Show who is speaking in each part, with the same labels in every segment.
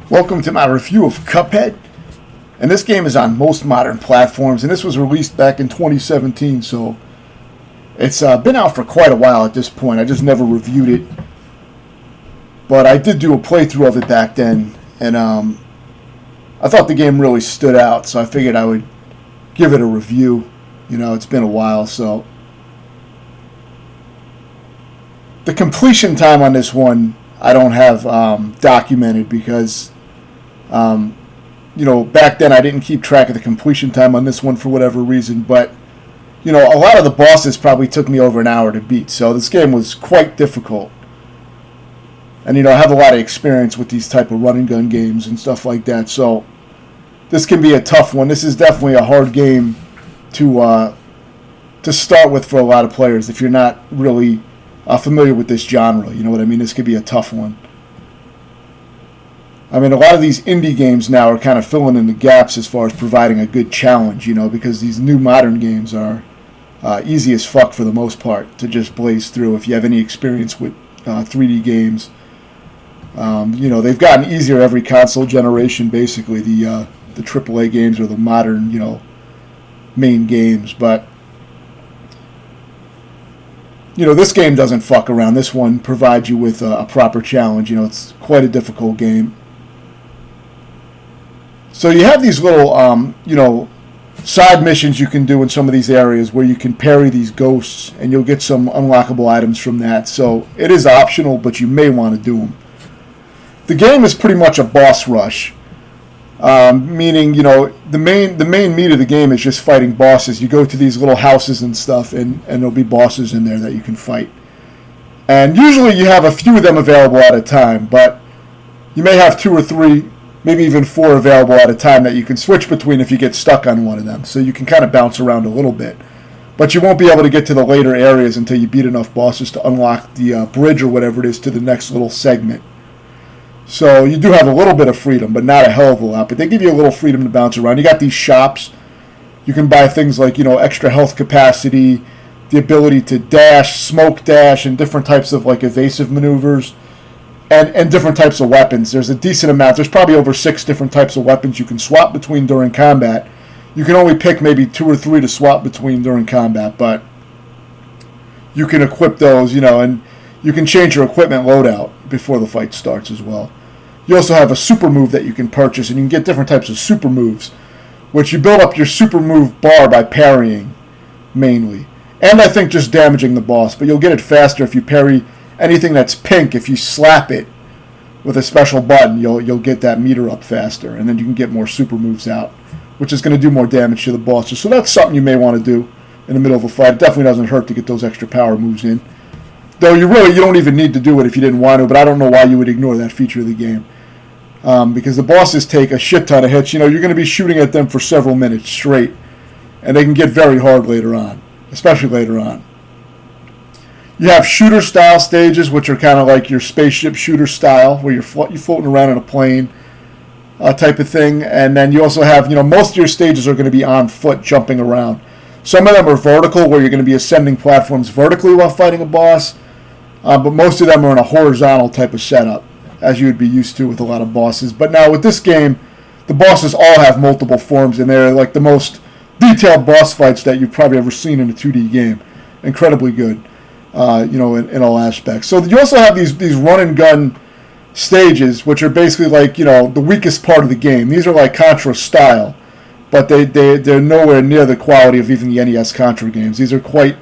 Speaker 1: Welcome to my review of Cuphead, and this game is on most modern platforms, and this was released back in 2017, so it's been out for quite a while at this point. I just never reviewed it, but I did do a playthrough of it back then, and I thought the game really stood out, so I figured I would give it a review. You know, it's been a while, so the completion time on this one I don't have documented because back then I didn't keep track of the completion time on this one for whatever reason, but a lot of the bosses probably took me over an hour to beat, so this game was quite difficult. And I have a lot of experience with these type of run and gun games and stuff like that, so this can be a tough one. This is definitely a hard game to start with for a lot of players if you're not really familiar with this genre. You know what I mean? This could be a tough one. I mean, a lot of these indie games now are kind of filling in the gaps as far as providing a good challenge, because these new modern games are easy as fuck for the most part to just blaze through if you have any experience with 3D games. They've gotten easier every console generation, basically, the AAA games or the modern, main games, but this game doesn't fuck around. This one provides you with a proper challenge. It's quite a difficult game. So you have these little, side missions you can do in some of these areas where you can parry these ghosts, and you'll get some unlockable items from that. So it is optional, but you may want to do them. The game is pretty much a boss rush, meaning the main meat of the game is just fighting bosses. You go to these little houses and stuff, and there'll be bosses in there that you can fight. And usually you have a few of them available at a time, but you may have 2 or 3, maybe even 4 available at a time that you can switch between if you get stuck on one of them. So you can kind of bounce around a little bit. But you won't be able to get to the later areas until you beat enough bosses to unlock the bridge or whatever it is to the next little segment. So you do have a little bit of freedom, but not a hell of a lot. But they give you a little freedom to bounce around. You got these shops. You can buy things like, extra health capacity, the ability to dash, smoke dash, and different types of evasive maneuvers, and different types of weapons. There's a decent amount. There's probably over 6 different types of weapons you can swap between during combat. You can only pick maybe 2 or 3 to swap between during combat, but you can equip those, and you can change your equipment loadout before the fight starts as well. You also have a super move that you can purchase, and you can get different types of super moves, which you build up your super move bar by parrying, mainly. And I think just damaging the boss, but you'll get it faster if you parry anything that's pink. If you slap it with a special button, you'll get that meter up faster, and then you can get more super moves out, which is going to do more damage to the bosses. So that's something you may want to do in the middle of a fight. It definitely doesn't hurt to get those extra power moves in. Though you don't even need to do it if you didn't want to, but I don't know why you would ignore that feature of the game. Because the bosses take a shit ton of hits. You're going to be shooting at them for several minutes straight, and they can get very hard later on, especially later on. You have shooter-style stages, which are kind of like your spaceship shooter style, where you're floating around in a plane type of thing. And then you also have, most of your stages are going to be on foot, jumping around. Some of them are vertical, where you're going to be ascending platforms vertically while fighting a boss. But most of them are in a horizontal type of setup, as you would be used to with a lot of bosses. But now with this game, the bosses all have multiple forms, and they're like the most detailed boss fights that you've probably ever seen in a 2D game. Incredibly good. In all aspects. So you also have these run and gun stages, which are basically the weakest part of the game. These are like Contra style, but they're nowhere near the quality of even the NES Contra games. These are quite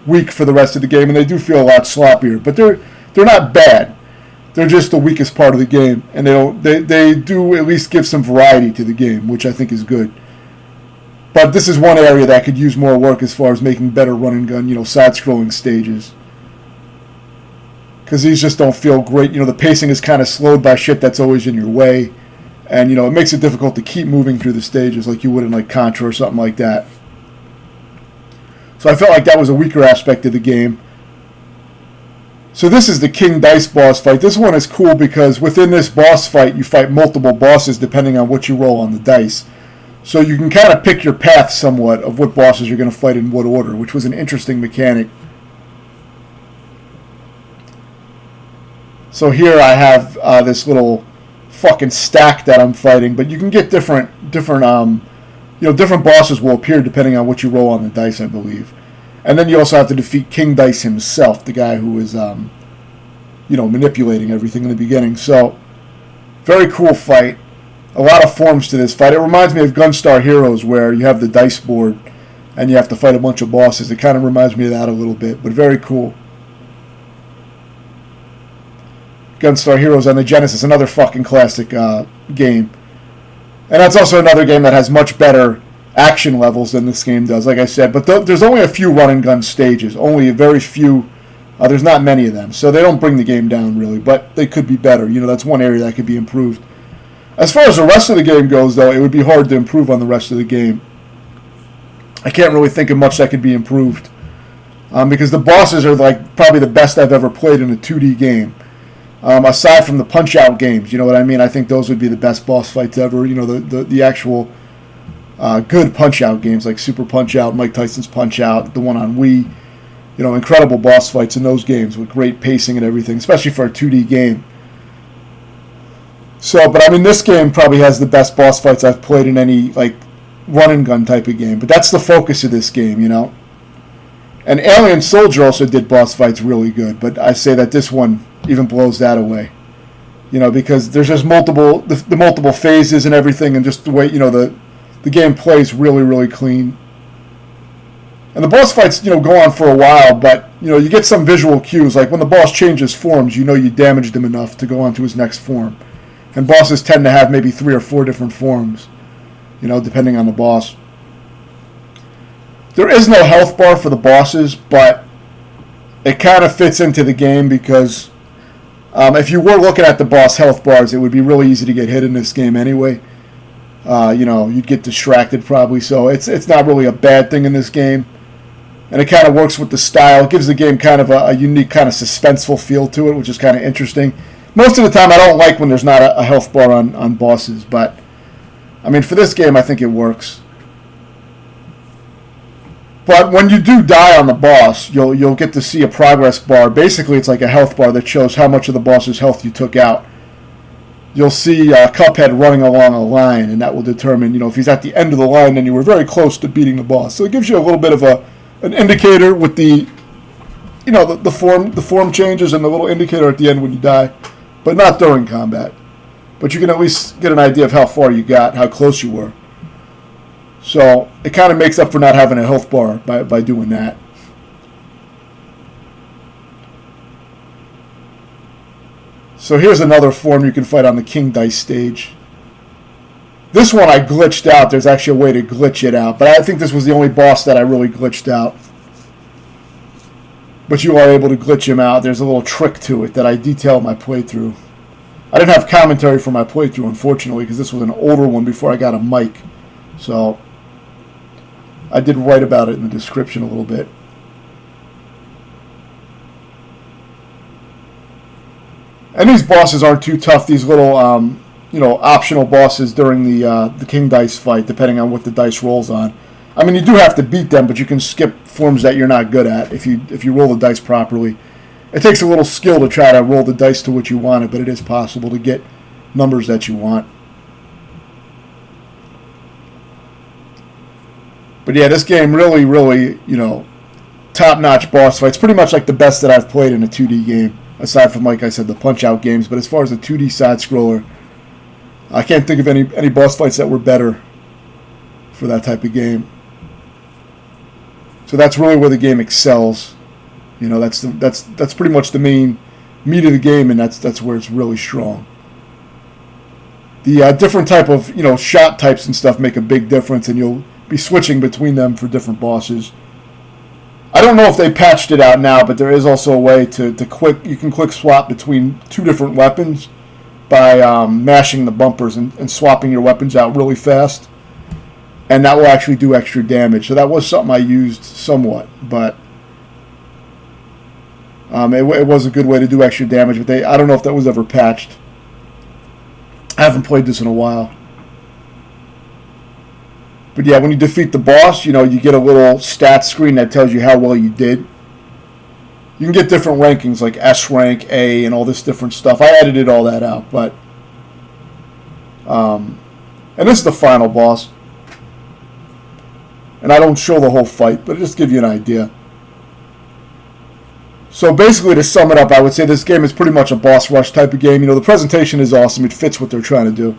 Speaker 1: weak for the rest of the game, and they do feel a lot sloppier. But they're not bad. They're just the weakest part of the game, and they do at least give some variety to the game, which I think is good. But this is one area that could use more work as far as making better run and gun, side-scrolling stages. Because these just don't feel great. The pacing is kind of slowed by shit that's always in your way. And, it makes it difficult to keep moving through the stages like you would in, Contra or something like that. So I felt like that was a weaker aspect of the game. So this is the King Dice boss fight. This one is cool because within this boss fight, you fight multiple bosses depending on what you roll on the dice. So you can kind of pick your path somewhat of what bosses you're going to fight in what order, which was an interesting mechanic. So here I have this little fucking stack that I'm fighting, but you can get different different bosses will appear depending on what you roll on the dice, I believe. And then you also have to defeat King Dice himself, the guy who was manipulating everything in the beginning. So, very cool fight. A lot of forms to this fight. It reminds me of Gunstar Heroes, where you have the dice board and you have to fight a bunch of bosses. It kind of reminds me of that a little bit, but very cool. Gunstar Heroes on the Genesis, another fucking classic game. And that's also another game that has much better action levels than this game does, like I said. But there's only a few run and gun stages, only a very few. There's not many of them, so they don't bring the game down really, but they could be better. That's one area that could be improved. As far as the rest of the game goes, though, it would be hard to improve on the rest of the game. I can't really think of much that could be improved, because the bosses are like probably the best I've ever played in a 2D game. Aside from the Punch-Out games, you know what I mean? I think those would be the best boss fights ever. The actual good Punch-Out games like Super Punch-Out, Mike Tyson's Punch-Out, the one on Wii. Incredible boss fights in those games with great pacing and everything, especially for a 2D game. So, but I mean, this game probably has the best boss fights I've played in any run and gun type of game. But that's the focus of this game, And Alien Soldier also did boss fights really good, but I say that this one even blows that away. Because there's just multiple phases and everything, and just the way the game plays really, really clean. And the boss fights go on for a while, but you get some visual cues, like when the boss changes forms, you damaged him enough to go on to his next form. And bosses tend to have maybe 3 or 4 different forms, depending on the boss. There is no health bar for the bosses, but it kind of fits into the game because if you were looking at the boss health bars, it would be really easy to get hit in this game anyway. You'd get distracted probably, so it's not really a bad thing in this game. And it kind of works with the style. It gives the game kind of a unique kind of suspenseful feel to it, which is kind of interesting. Most of the time I don't like when there's not a health bar on bosses, but I mean, for this game I think it works. But when you do die on the boss, you'll get to see a progress bar. Basically, it's like a health bar that shows how much of the boss's health you took out. You'll see Cuphead running along a line, and that will determine, if he's at the end of the line, then you were very close to beating the boss. So it gives you a little bit of an indicator with the form changes and the little indicator at the end when you die, but not during combat. But you can at least get an idea of how far you got, how close you were. So it kind of makes up for not having a health bar by doing that. So here's another form you can fight on the King Dice stage. This one I glitched out. There's actually a way to glitch it out, but I think this was the only boss that I really glitched out. But you are able to glitch him out. There's a little trick to it that I detail in my playthrough. I didn't have commentary for my playthrough, unfortunately, because this was an older one before I got a mic. So I did write about it in the description a little bit. And these bosses aren't too tough. These little, optional bosses during the King Dice fight, depending on what the dice rolls on. I mean, you do have to beat them, but you can skip forms that you're not good at if you roll the dice properly. It takes a little skill to try to roll the dice to what you want it, but it is possible to get numbers that you want. But yeah, this game really, really, top-notch boss fights. Pretty much like the best that I've played in a 2D game, aside from, like I said, the Punch-Out games. But as far as a 2D side-scroller, I can't think of any boss fights that were better for that type of game. So that's really where the game excels. That's pretty much the main meat of the game, and that's where it's really strong. The different type of shot types and stuff make a big difference, and you'll be switching between them for different bosses. I don't know if they patched it out now, but there is also a way to you can quick swap between 2 different weapons by mashing the bumpers and swapping your weapons out really fast. And that will actually do extra damage. So that was something I used somewhat, but it was a good way to do extra damage. But I don't know if that was ever patched. I haven't played this in a while. But yeah, when you defeat the boss, you get a little stats screen that tells you how well you did. You can get different rankings like S rank, A, and all this different stuff. I edited all that out, but And this is the final boss. And I don't show the whole fight, but just give you an idea. So basically, to sum it up, I would say this game is pretty much a boss rush type of game. You know, the presentation is awesome. It fits what they're trying to do.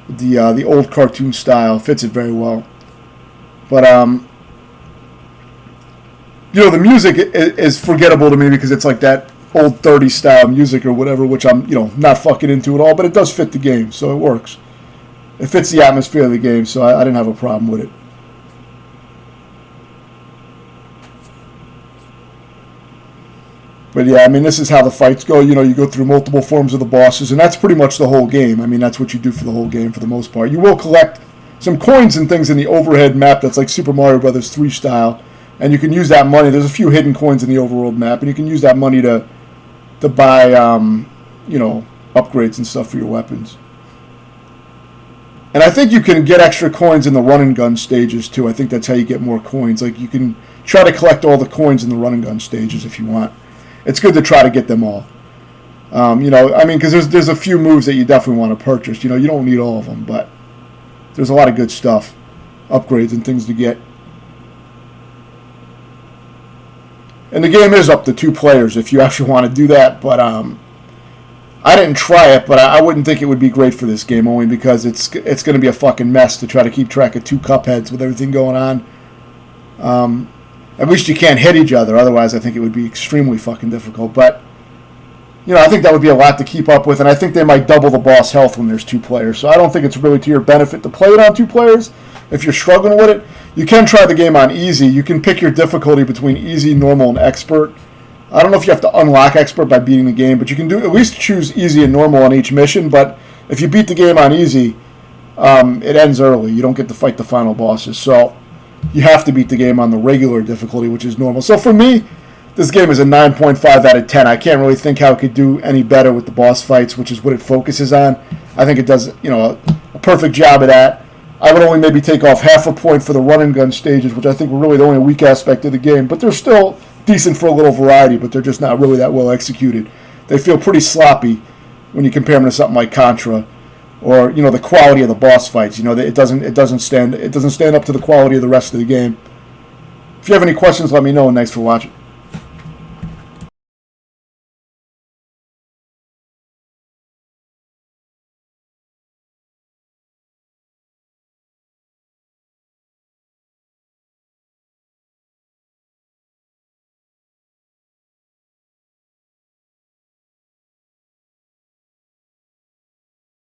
Speaker 1: The old cartoon style fits it very well. But, you know, the music is forgettable to me because it's like that old 30s style music or whatever, which I'm, you know, not fucking into at all. But it does fit the game, so it works. It fits the atmosphere of the game, so I didn't have a problem with it. But yeah, I mean, this is how the fights go. You know, you go through multiple forms of the bosses, and that's pretty much the whole game. I mean, that's what you do for the whole game for the most part. You will collect some coins and things in the overhead map that's like Super Mario Brothers 3 style, and you can use that money. There's a few hidden coins in the overworld map, and you can use that money to buy, you know, upgrades and stuff for your weapons. And I think you can get extra coins in the run and gun stages too. I think that's how you get more coins. Like, you can try to collect all the coins in the run and gun stages if you want. It's good to try to get them all. You know, I mean, because there's a few moves that you definitely want to purchase. You know, you don't need all of them, but there's a lot of good stuff, upgrades and things to get. And the game is up to 2 players if you actually want to do that. But I didn't try it, but I wouldn't think it would be great for this game, only because it's going to be a fucking mess to try to keep track of 2 Cupheads with everything going on. At least you can't hit each other. Otherwise, I think it would be extremely fucking difficult. But, you know, I think that would be a lot to keep up with. And I think they might double the boss health when there's 2 players. So I don't think it's really to your benefit to play it on 2 players. If you're struggling with it, you can try the game on easy. You can pick your difficulty between easy, normal, and expert. I don't know if you have to unlock expert by beating the game, but you can do at least choose easy and normal on each mission. But if you beat the game on easy, it ends early. You don't get to fight the final bosses. So you have to beat the game on the regular difficulty, which is normal. So for me, this game is a 9.5 out of 10. I can't really think how it could do any better with the boss fights, which is what it focuses on. I think it does, you know, a perfect job of that. I would only maybe take off half a point for the run and gun stages, which I think were really the only weak aspect of the game. But they're still decent for a little variety, but they're just not really that well executed. They feel pretty sloppy when you compare them to something like Contra, or, you know, the quality of the boss fights. You know, it doesn't stand up to the quality of the rest of the game. If you have any questions, let me know, and thanks for watching.